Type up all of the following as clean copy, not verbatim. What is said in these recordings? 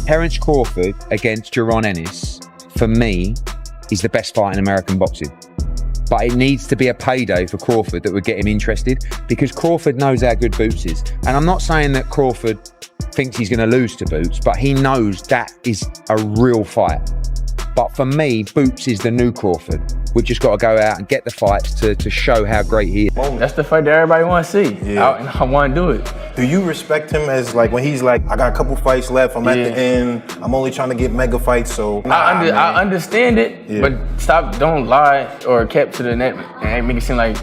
Terence Crawford against Jaron Ennis, for me, is the best fight in American boxing. But it needs to be a payday for Crawford that would get him interested, because Crawford knows how good Boots is. And I'm not saying that Crawford thinks he's going to lose to Boots, but he knows that is a real fight. But for me, Boots is the new Crawford. We've just got to go out and get the fights to show how great he is. That's the fight that everybody wants to see. Yeah. I want to do it. Do you respect him as, like, when he's like, I got a couple fights left, I'm at the end, I'm only trying to get mega fights, so... I understand it, but don't lie or kept to the net and make it seem like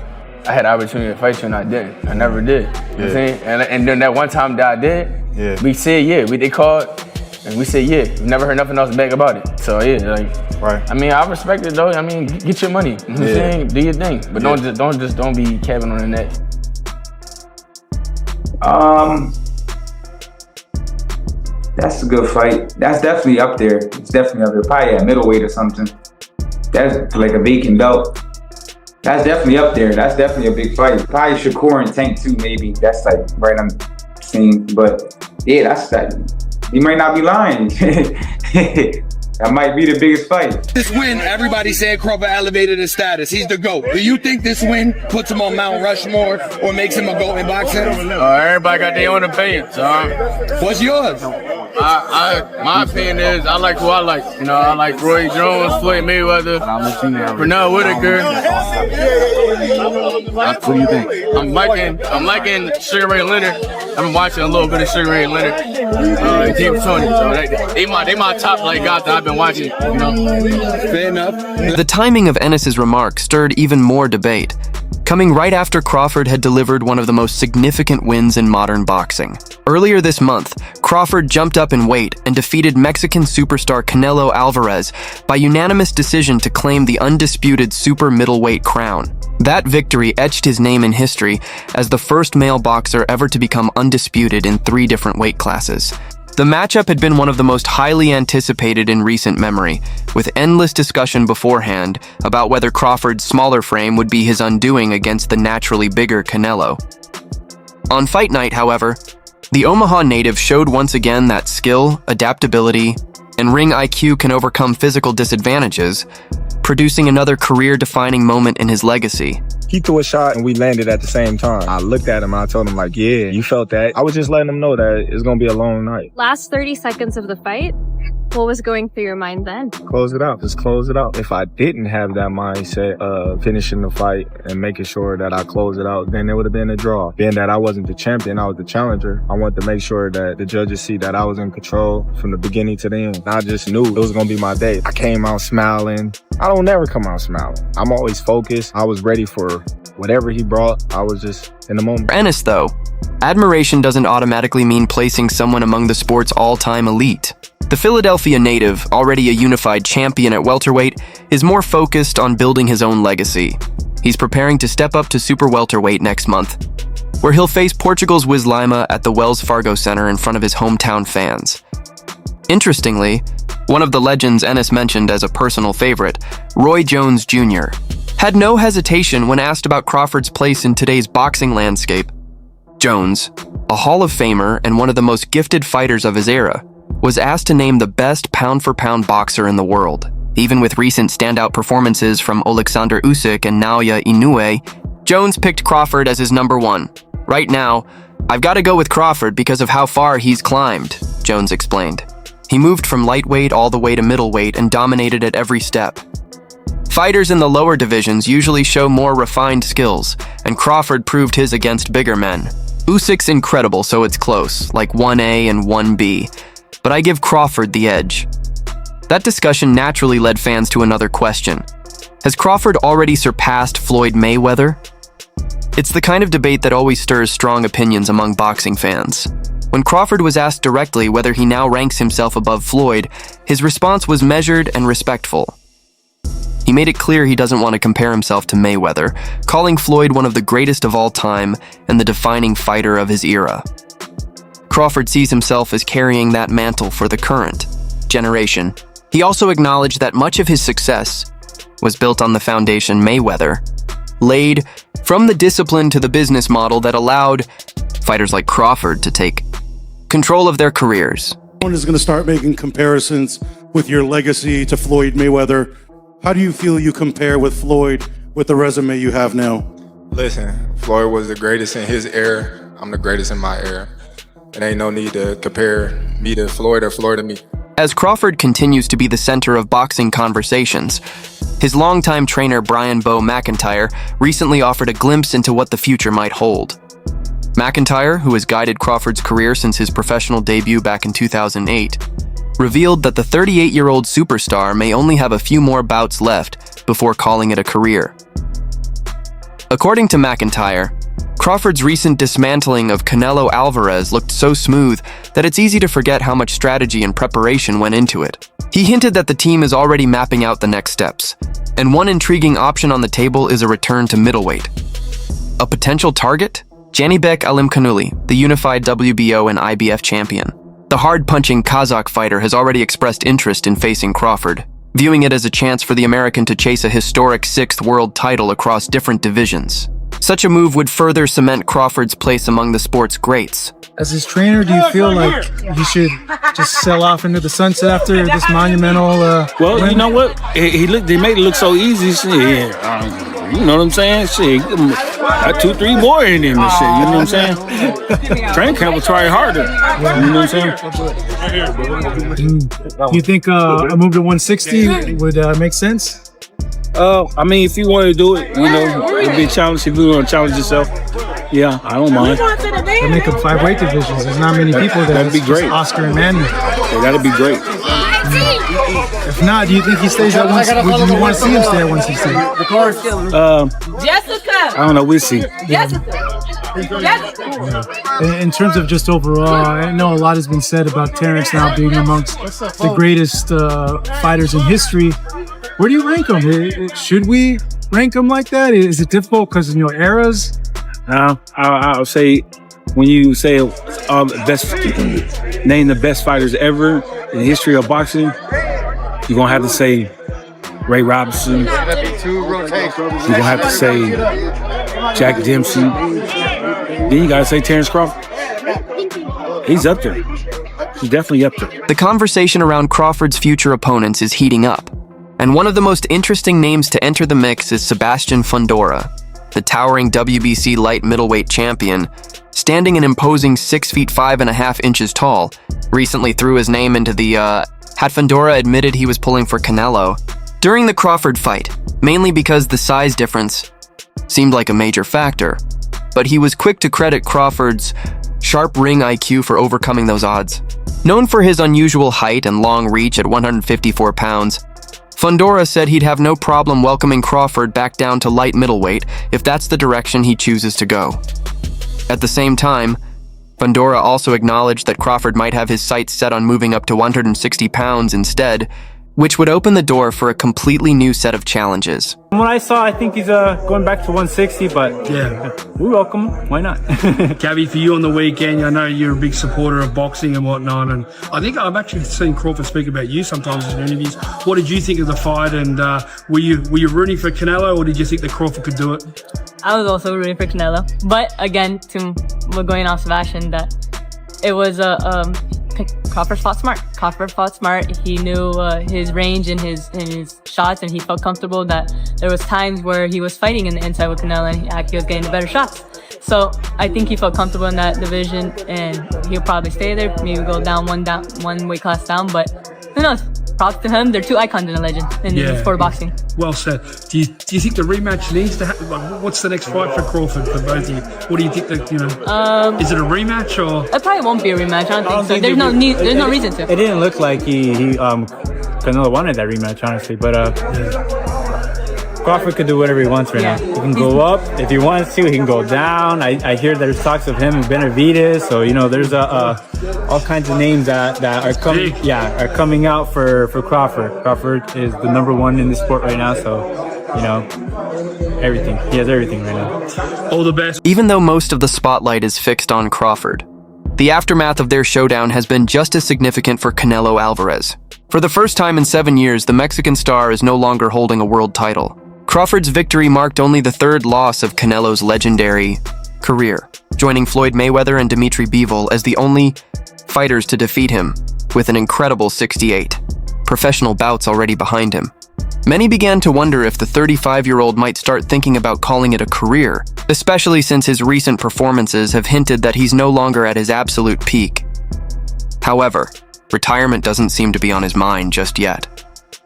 I had the opportunity to fight you and I didn't. I never did. You know what I'm saying? And then that one time that I did, we said they called, and we said we never heard nothing else back about it. So right. I mean, I respect it though. I mean, get your money. You know what I'm saying? Do your thing, but don't be capping on the net. That's a good fight. That's definitely up there. It's definitely up there. Probably at middleweight or something. That's like a vacant belt. That's definitely up there. That's definitely a big fight. Probably Shakur and Tank too, maybe. That's like right on the scene. But yeah, that's that. You might not be lying. That might be the biggest fight. This win, everybody said Crawford elevated his status. He's the GOAT. Do you think this win puts him on Mount Rushmore or makes him a GOAT in boxing? Everybody got their own opinion, so. What's yours? My opinion is I like who I like. You know, I like Roy Jones, Floyd Mayweather, Pernell Whitaker. What do you think? I'm liking Sugar Ray Leonard. I've been watching a little bit of Sugar Ray Leonard. James Tony. So they my top guys that I've been watching. You know? Fair enough. The timing of Ennis's remarks stirred even more debate, coming right after Crawford had delivered one of the most significant wins in modern boxing. Earlier this month, Crawford jumped up in weight and defeated Mexican superstar Canelo Alvarez by unanimous decision to claim the undisputed super middleweight crown. That victory etched his name in history as the first male boxer ever to become undisputed in 3 different weight classes. The matchup had been one of the most highly anticipated in recent memory, with endless discussion beforehand about whether Crawford's smaller frame would be his undoing against the naturally bigger Canelo. On fight night, however, the Omaha native showed once again that skill, adaptability, and ring IQ can overcome physical disadvantages, producing another career-defining moment in his legacy. He threw a shot and we landed at the same time. I looked at him and I told him yeah, you felt that. I was just letting him know that it's gonna be a long night. Last 30 seconds of the fight, what was going through your mind then? Close it out, just close it out. If I didn't have that mindset of finishing the fight and making sure that I close it out, then it would have been a draw. Being that I wasn't the champion, I was the challenger. I wanted to make sure that the judges see that I was in control from the beginning to the end. I just knew it was gonna be my day. I came out smiling. I don't never come out smiling. I'm always focused. I was ready for whatever he brought. I was just in the moment. For Ennis, though, admiration doesn't automatically mean placing someone among the sport's all-time elite. The Philadelphia native, already a unified champion at welterweight, is more focused on building his own legacy. He's preparing to step up to super welterweight next month, where he'll face Portugal's Wiz Lima at the Wells Fargo Center in front of his hometown fans. Interestingly, one of the legends Ennis mentioned as a personal favorite, Roy Jones Jr., had no hesitation when asked about Crawford's place in today's boxing landscape. Jones, a Hall of Famer and one of the most gifted fighters of his era, was asked to name the best pound-for-pound boxer in the world. Even with recent standout performances from Alexander Usyk and Naoya Inoue, Jones picked Crawford as his number 1. Right now, I've got to go with Crawford because of how far he's climbed, Jones explained. He moved from lightweight all the way to middleweight and dominated at every step. Fighters in the lower divisions usually show more refined skills, and Crawford proved his against bigger men. Usyk's incredible, so it's close, like 1A and 1B, but I give Crawford the edge. That discussion naturally led fans to another question. Has Crawford already surpassed Floyd Mayweather? It's the kind of debate that always stirs strong opinions among boxing fans. When Crawford was asked directly whether he now ranks himself above Floyd, his response was measured and respectful. He made it clear he doesn't want to compare himself to Mayweather, calling Floyd one of the greatest of all time and the defining fighter of his era. Crawford sees himself as carrying that mantle for the current generation. He also acknowledged that much of his success was built on the foundation Mayweather laid, from the discipline to the business model that allowed fighters like Crawford to take control of their careers Everyone is going to start making comparisons with your legacy to Floyd Mayweather. How do you feel you compare with Floyd with the resume you have now? Listen, Floyd was the greatest in his era. I'm the greatest in my era. It ain't no need to compare me to Floyd or Floyd to me. As Crawford continues to be the center of boxing conversations, his longtime trainer Brian "Bo" McIntyre recently offered a glimpse into what the future might hold. McIntyre, who has guided Crawford's career since his professional debut back in 2008, revealed that the 38-year-old superstar may only have a few more bouts left before calling it a career. According to McIntyre, Crawford's recent dismantling of Canelo Alvarez looked so smooth that it's easy to forget how much strategy and preparation went into it. He hinted that the team is already mapping out the next steps, and one intriguing option on the table is a return to middleweight. A potential target? Janibek Alimkhanuly, the unified WBO and IBF champion. The hard-punching Kazakh fighter has already expressed interest in facing Crawford, viewing it as a chance for the American to chase a historic 6th world title across different divisions. Such a move would further cement Crawford's place among the sport's greats. As his trainer, do you feel like he should just sell off into the sunset after this monumental Well, win? you know what? They made it look so easy. Shit, you know what I'm saying? Shit, got 2-3 more in him and shit. You know what I'm saying? Train camp will try harder. You know what I'm saying? You think a move to 160 would make sense? I mean, if you want to do it, you know, it'd be a challenge. If you want to challenge yourself, yeah, I don't mind. They make up 5 weight divisions. There's not many people there. That'd be great. Oscar and Manny. Yeah, that'd be great. If not, do you think he stays at 160? Would you want to see him stay at 160? Jessica. I don't know. We'll see. In terms of just overall, I know a lot has been said about Terence now being amongst the greatest fighters in history. Where do you rank him? Should we rank him like that? Is it difficult because eras? I'll say when you say name the best fighters ever in the history of boxing, you're gonna have to say Ray Robinson. You're gonna have to say Jack Dempsey. Then you gotta say Terence Crawford. He's up there. He's definitely up there. The conversation around Crawford's future opponents is heating up, and one of the most interesting names to enter the mix is Sebastian Fundora, the towering WBC light middleweight champion, standing an imposing 6 feet 5.5 inches tall, recently threw his name into the had Fundora admitted he was pulling for Canelo during the Crawford fight, mainly because the size difference seemed like a major factor, but he was quick to credit Crawford's sharp ring IQ for overcoming those odds. Known for his unusual height and long reach at 154 pounds, Fundora said he'd have no problem welcoming Crawford back down to light middleweight if that's the direction he chooses to go. At the same time, Fundora also acknowledged that Crawford might have his sights set on moving up to 160 pounds instead, which would open the door for a completely new set of challenges. From what I saw, I think he's going back to 160, but yeah, we welcome him. Why not? Gabby, for you on the weekend, I know you're a big supporter of boxing and whatnot, and I think I've actually seen Crawford speak about you sometimes in interviews. What did you think of the fight, and were you rooting for Canelo, or did you think that Crawford could do it? I was also rooting for Canelo, but again, to what going off Sebastian, that it was Crawford fought smart. Crawford fought smart. He knew his range in his shots, and he felt comfortable that there was times where he was fighting in the inside with Canelo, and he was getting the better shots. So I think he felt comfortable in that division, and he'll probably stay there. Maybe go down one weight class down, but who knows? Props to him. They're two icons in the legend in the sport of boxing. Well said. Do you think the rematch needs to happen? What's the next fight for Crawford for both of you? What do you think that is it a rematch or? It probably won't be a rematch. I don't think so. There's no need. There's no reason to. It didn't look like he Canelo wanted that rematch, honestly, but Crawford could do whatever he wants right now. He can go up if he wants to. He can go down. I hear there's talks of him and Benavidez. So there's all kinds of names that are coming. Yeah, are coming out for Crawford. Crawford is the #1 in the sport right now. So everything. He has everything right now. All the best. Even though most of the spotlight is fixed on Crawford, the aftermath of their showdown has been just as significant for Canelo Alvarez. For the first time in 7 years, the Mexican star is no longer holding a world title. Crawford's victory marked only the 3rd loss of Canelo's legendary career, joining Floyd Mayweather and Dimitri Bivol as the only fighters to defeat him with an incredible 68, professional bouts already behind him. Many began to wonder if the 35-year-old might start thinking about calling it a career, especially since his recent performances have hinted that he's no longer at his absolute peak. However, retirement doesn't seem to be on his mind just yet.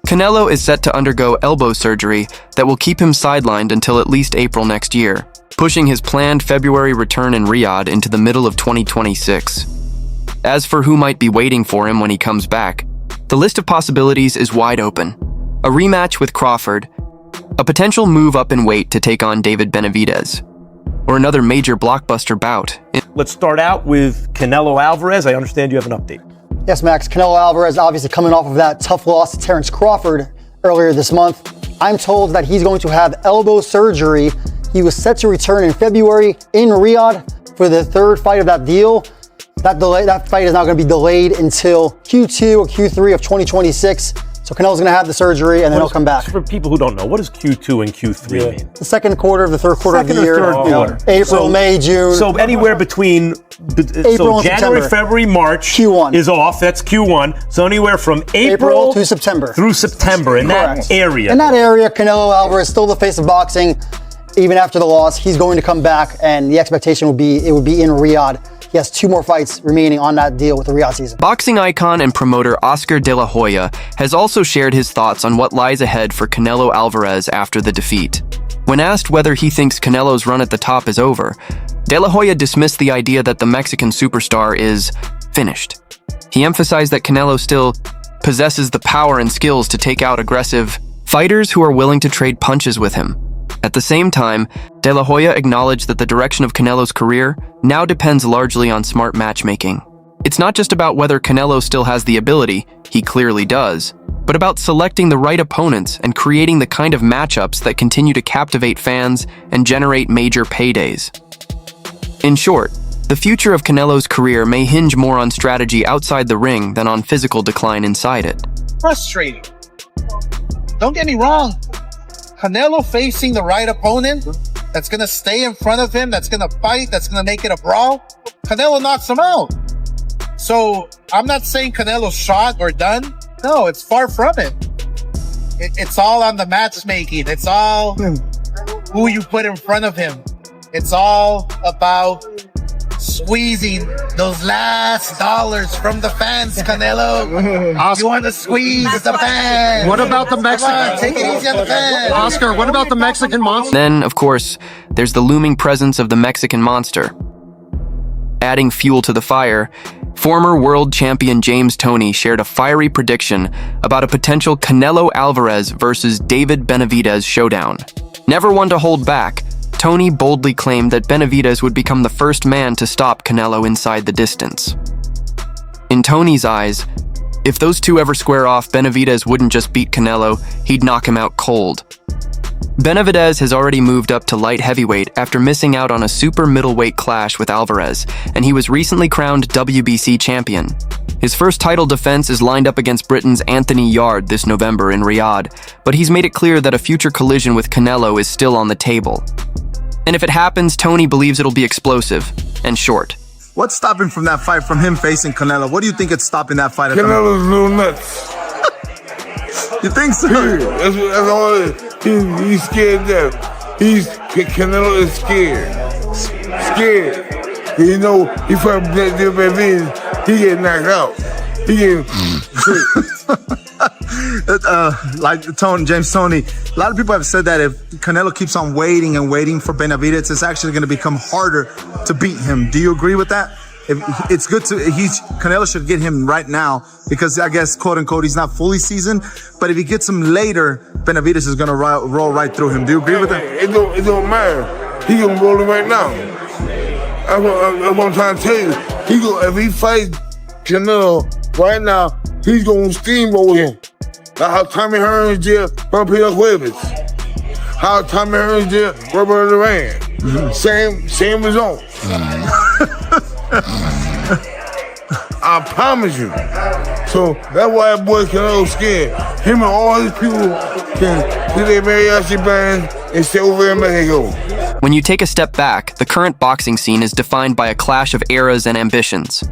Canelo is set to undergo elbow surgery that will keep him sidelined until at least April next year, pushing his planned February return in Riyadh into the middle of 2026. As for who might be waiting for him when he comes back, the list of possibilities is wide open. A rematch with Crawford, a potential move up in weight to take on David Benavidez, or another major blockbuster bout. Let's start out with Canelo Alvarez. I understand you have an update. Yes, Max. Canelo Alvarez obviously coming off of that tough loss to Terence Crawford earlier this month. I'm told that he's going to have elbow surgery. He was set to return in February in Riyadh for the third fight of that deal. That fight is now going to be delayed until Q2 or Q3 of 2026. So Canelo's going to have the surgery and then he'll come back. For people who don't know, what does Q2 and Q3 mean? The second quarter of the third quarter Second of the year. or third quarter. April, May, June. So anywhere between April and January, September. February, March Q1 is off. That's Q1. So anywhere from April to September. Through September in Correct. that area. In that area, Canelo Alvarez still the face of boxing. Even after the loss, he's going to come back, and the expectation would be it would be in Riyadh. He has 2 more fights remaining on that deal with the Riyadh season. Boxing icon and promoter Oscar De La Hoya has also shared his thoughts on what lies ahead for Canelo Alvarez after the defeat. When asked whether he thinks Canelo's run at the top is over, De La Hoya dismissed the idea that the Mexican superstar is finished. He emphasized that Canelo still possesses the power and skills to take out aggressive fighters who are willing to trade punches with him. At the same time, De La Hoya acknowledged that the direction of Canelo's career now depends largely on smart matchmaking. It's not just about whether Canelo still has the ability, he clearly does, but about selecting the right opponents and creating the kind of matchups that continue to captivate fans and generate major paydays. In short, the future of Canelo's career may hinge more on strategy outside the ring than on physical decline inside it. Frustrating. Don't get me wrong. Canelo facing the right opponent that's going to stay in front of him, that's going to fight, that's going to make it a brawl, Canelo knocks him out. So I'm not saying Canelo's shot or done. No, it's far from it. It's all on the matchmaking. It's all who you put in front of him. It's all about squeezing those last dollars from the fans, Canelo. You want to squeeze the fans. What about the Mexican? Come on, take it easy on the fans. Oscar, what about the Mexican monster? Then, of course, there's the looming presence of the Mexican monster. Adding fuel to the fire, former world champion James Toney shared a fiery prediction about a potential Canelo Alvarez versus David Benavidez showdown. Never one to hold back, Toney boldly claimed that Benavidez would become the first man to stop Canelo inside the distance. In Toney's eyes, if those two ever square off, Benavidez wouldn't just beat Canelo, he'd knock him out cold. Benavidez has already moved up to light heavyweight after missing out on a super middleweight clash with Alvarez, and he was recently crowned WBC champion. His first title defense is lined up against Britain's Anthony Yarde this November in Riyadh, but he's made it clear that a future collision with Canelo is still on the table. And if it happens, Toney believes it'll be explosive and short. What's stopping from that fight, from him facing Canelo? What do you think is stopping that fight? Canelo's a little nuts. You think so? Yeah, that's all it is. He's scared that. Canelo is scared. Scared. You know, he probably he get knocked out. He get like James Toney, a lot of people have said that if Canelo keeps on waiting and waiting for Benavidez, it's actually going to become harder to beat him. Do you agree with that? It's good to Canelo should get him right now because I guess quote unquote he's not fully seasoned. But if he gets him later, Benavidez is going to roll right through him. Do you agree with that? It don't matter. He gonna roll him right now. That's what I'm trying to tell you. If he fights Canelo right now, he's gonna steamroll him. Like how Tommy Hearns did Vampiro Jueves. How Tommy Hearns did Robert Duran. Same result. I promise you. So that's why that boy Canelo scared. Him and all his people can do their mariachi band and stay over in Mexico. When you take a step back, the current boxing scene is defined by a clash of eras and ambitions.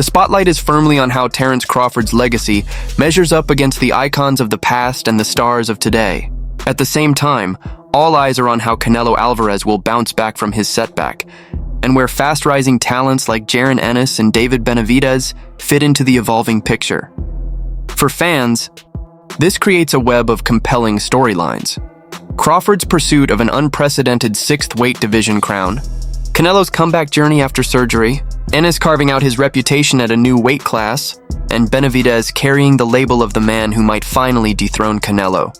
The spotlight is firmly on how Terence Crawford's legacy measures up against the icons of the past and the stars of today. At the same time, all eyes are on how Canelo Alvarez will bounce back from his setback, and where fast-rising talents like Jaron Ennis and David Benavidez fit into the evolving picture. For fans, this creates a web of compelling storylines. Crawford's pursuit of an unprecedented 6th weight division crown, Canelo's comeback journey after surgery, Ennis carving out his reputation at a new weight class, and Benavidez carrying the label of the man who might finally dethrone Canelo.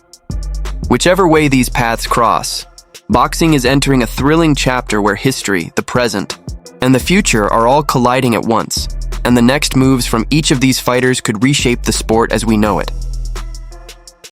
Whichever way these paths cross, boxing is entering a thrilling chapter where history, the present, and the future are all colliding at once, and the next moves from each of these fighters could reshape the sport as we know it.